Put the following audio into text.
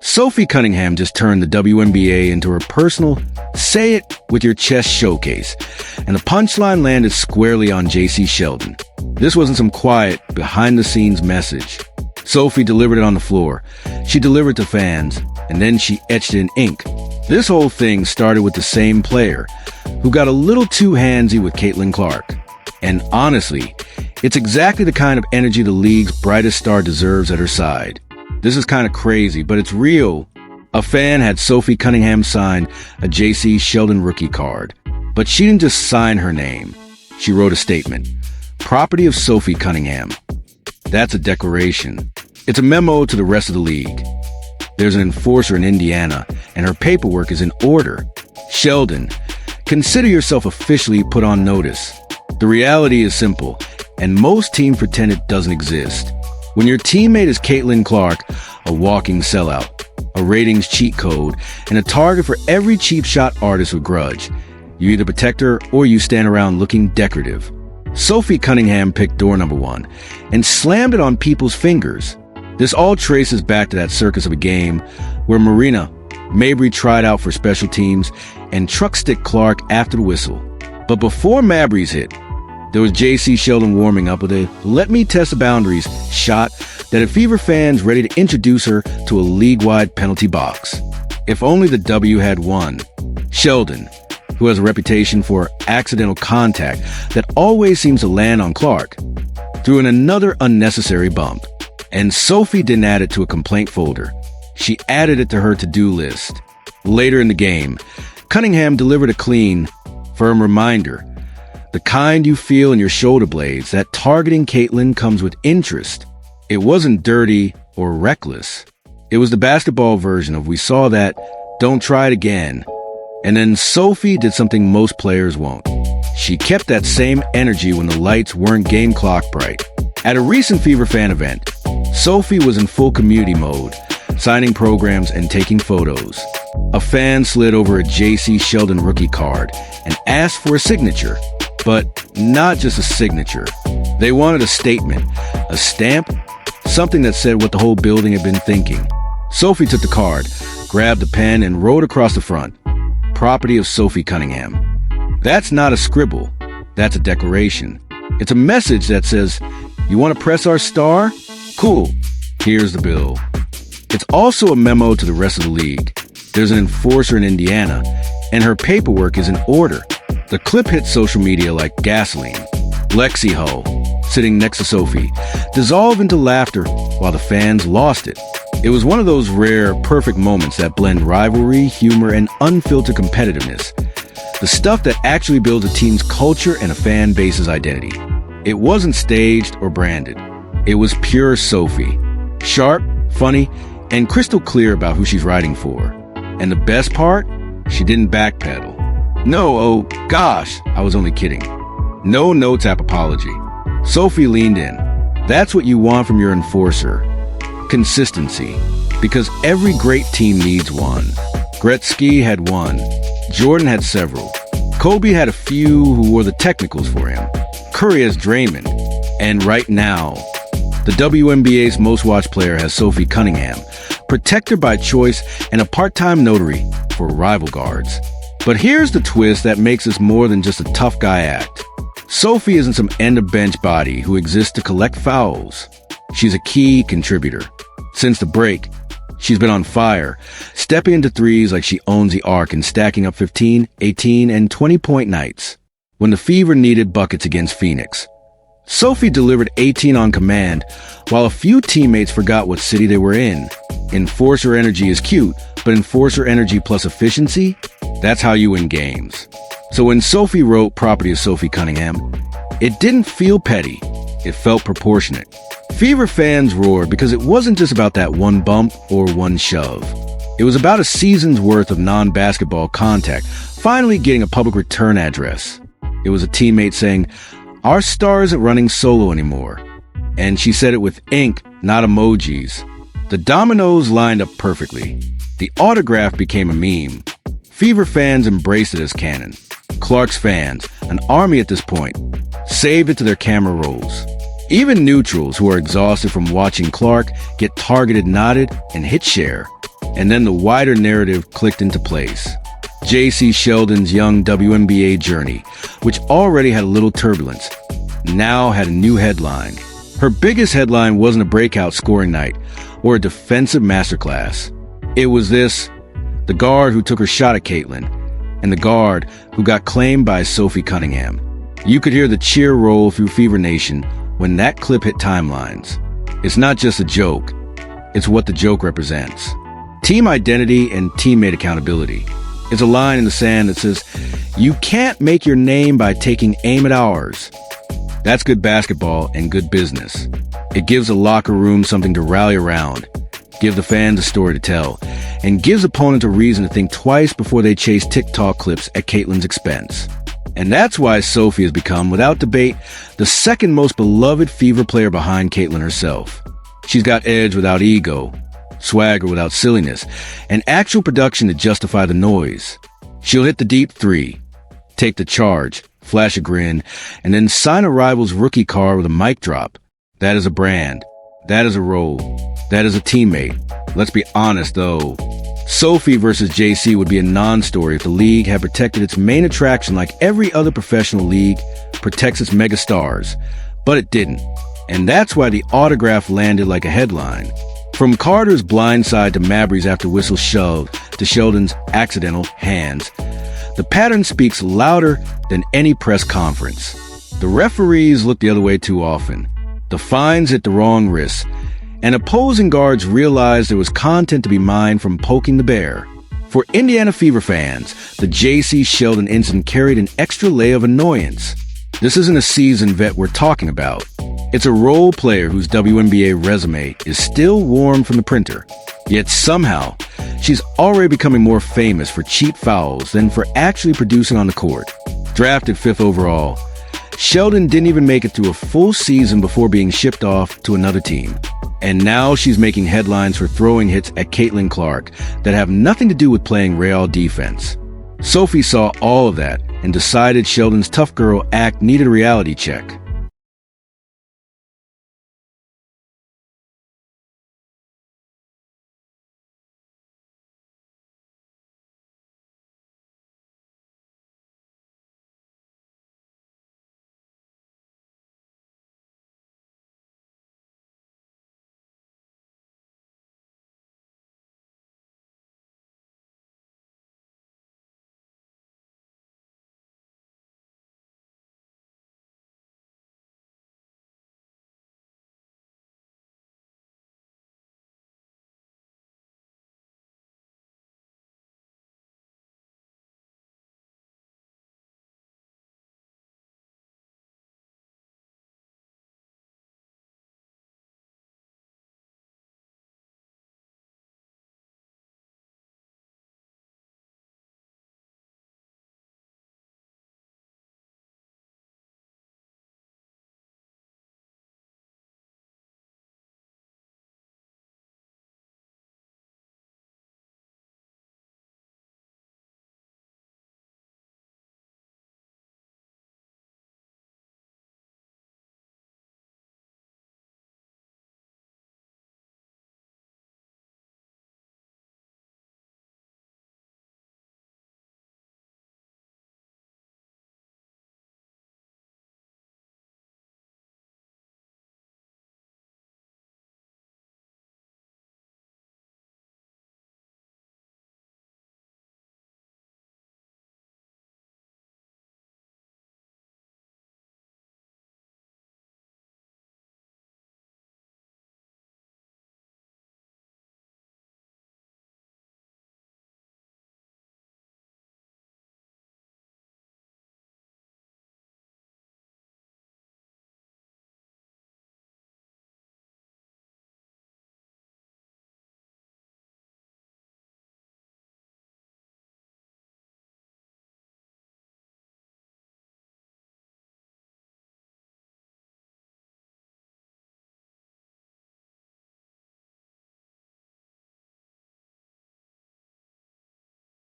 Sophie Cunningham just turned the WNBA into her personal say it with your chest showcase, and the punchline landed squarely on Jacy Sheldon. This wasn't some quiet, behind-the-scenes message. Sophie delivered it on the floor. She delivered to fans, and then she etched it in ink. This whole thing started with the same player, who got a little too handsy with Caitlin Clark. And honestly, it's exactly the kind of energy the league's brightest star deserves at her side. This is kind of crazy, but it's real. A fan had Sophie Cunningham sign a Jacy Sheldon rookie card. But she didn't just sign her name. She wrote a statement. Property of Sophie Cunningham. That's a declaration. It's a memo to the rest of the league. There's an enforcer in Indiana, and her paperwork is in order. Sheldon, consider yourself officially put on notice. The reality is simple, and most teams pretend it doesn't exist. When your teammate is Caitlin Clark, a walking sellout, a ratings cheat code, and a target for every cheap shot artist with grudge, you either protect her or you stand around looking decorative. Sophie Cunningham picked door number 1 and slammed it on people's fingers. This all traces back to that circus of a game where Marina Mabry tried out for special teams and truck-stick Clark after the whistle. But before Mabry's hit, there was Jacy Sheldon warming up with a let me test the boundaries shot that had Fever fans ready to introduce her to a league-wide penalty box. If only the W had won. Sheldon, who has a reputation for accidental contact that always seems to land on Clark, threw in another unnecessary bump. And Sophie didn't add it to a complaint folder. She added it to her to-do list. Later in the game, Cunningham delivered a clean, firm reminder. The kind you feel in your shoulder blades that targeting Caitlin comes with interest. It wasn't dirty or reckless. It was the basketball version of we saw that, don't try it again. And then Sophie did something most players won't. She kept that same energy when the lights weren't game clock bright. At a recent Fever fan event, Sophie was in full community mode, signing programs and taking photos. A fan slid over a Jacy Sheldon rookie card and asked for a signature. But not just a signature. They wanted a statement, a stamp, something that said what the whole building had been thinking. Sophie took the card, grabbed the pen, and wrote across the front, property of Sophie Cunningham. That's not a scribble. That's a declaration. It's a message that says, you want to press our star? Cool. Here's the bill. It's also a memo to the rest of the league. There's an enforcer in Indiana, and her paperwork is in order. The clip hit social media like gasoline. Lexi Hull, sitting next to Sophie, dissolved into laughter while the fans lost it. It was one of those rare, perfect moments that blend rivalry, humor, and unfiltered competitiveness. The stuff that actually builds a team's culture and a fan base's identity. It wasn't staged or branded. It was pure Sophie. Sharp, funny, and crystal clear about who she's writing for. And the best part? She didn't backpedal. No, oh gosh, I was only kidding. No notes app apology. Sophie leaned in. That's what you want from your enforcer. Consistency. Because every great team needs one. Gretzky had one. Jordan had several. Kobe had a few who wore the technicals for him. Curry has Draymond. And right now, the WNBA's most watched player has Sophie Cunningham, protector by choice and a part-time notary for rival guards. But here's the twist that makes this more than just a tough guy act. Sophie isn't some end-of-bench body who exists to collect fouls. She's a key contributor. Since the break, she's been on fire, stepping into threes like she owns the arc and stacking up 15, 18, and 20-point nights. When the Fever needed buckets against Phoenix, Sophie delivered 18 on command, while a few teammates forgot what city they were in. Enforcer energy is cute, but enforcer energy plus efficiency? That's how you win games. So when Sophie wrote property of Sophie Cunningham, it didn't feel petty. It felt proportionate. Fever fans roared because it wasn't just about that one bump or one shove. It was about a season's worth of non-basketball contact finally getting a public return address. It was a teammate saying, our star isn't running solo anymore. And she said it with ink, not emojis. The dominoes lined up perfectly. The autograph became a meme. Fever fans embraced it as canon. Clark's fans, an army at this point, saved it to their camera rolls. Even neutrals who are exhausted from watching Clark get targeted nodded and hit share. And then the wider narrative clicked into place. Jacy Sheldon's young WNBA journey, which already had a little turbulence, now had a new headline. Her biggest headline wasn't a breakout scoring night or a defensive masterclass. It was this: the guard who took her shot at Caitlin, and the guard who got claimed by Sophie Cunningham. You could hear the cheer roll through Fever Nation when that clip hit timelines. It's not just a joke, it's what the joke represents. Team identity and teammate accountability. It's a line in the sand that says, you can't make your name by taking aim at ours. That's good basketball and good business. It gives the locker room something to rally around, give the fans a story to tell, and gives opponents a reason to think twice before they chase TikTok clips at Caitlin's expense. And that's why Sophie has become, without debate, the second most beloved Fever player behind Caitlin herself. She's got edge without ego, swagger without silliness, and actual production to justify the noise. She'll hit the deep three, take the charge, flash a grin, and then sign a rival's rookie card with a mic drop. That is a brand. That is a role. That is a teammate. Let's be honest, though. Sophie versus JC would be a non-story if the league had protected its main attraction like every other professional league protects its megastars. But it didn't. And that's why the autograph landed like a headline. From Carter's blindside to Mabry's after whistle shoved to Sheldon's accidental hands, the pattern speaks louder than any press conference. The referees look the other way too often. The fines hit the wrong wrists, and opposing guards realized there was content to be mined from poking the bear. For Indiana Fever fans, the Jacy Sheldon incident carried an extra layer of annoyance. This isn't a seasoned vet we're talking about. It's a role player whose WNBA resume is still warm from the printer. Yet somehow, she's already becoming more famous for cheap fouls than for actually producing on the court. Drafted 5th overall, Sheldon didn't even make it through a full season before being shipped off to another team. And now she's making headlines for throwing hits at Caitlin Clark that have nothing to do with playing real defense. Sophie saw all of that and decided Sheldon's tough girl act needed a reality check.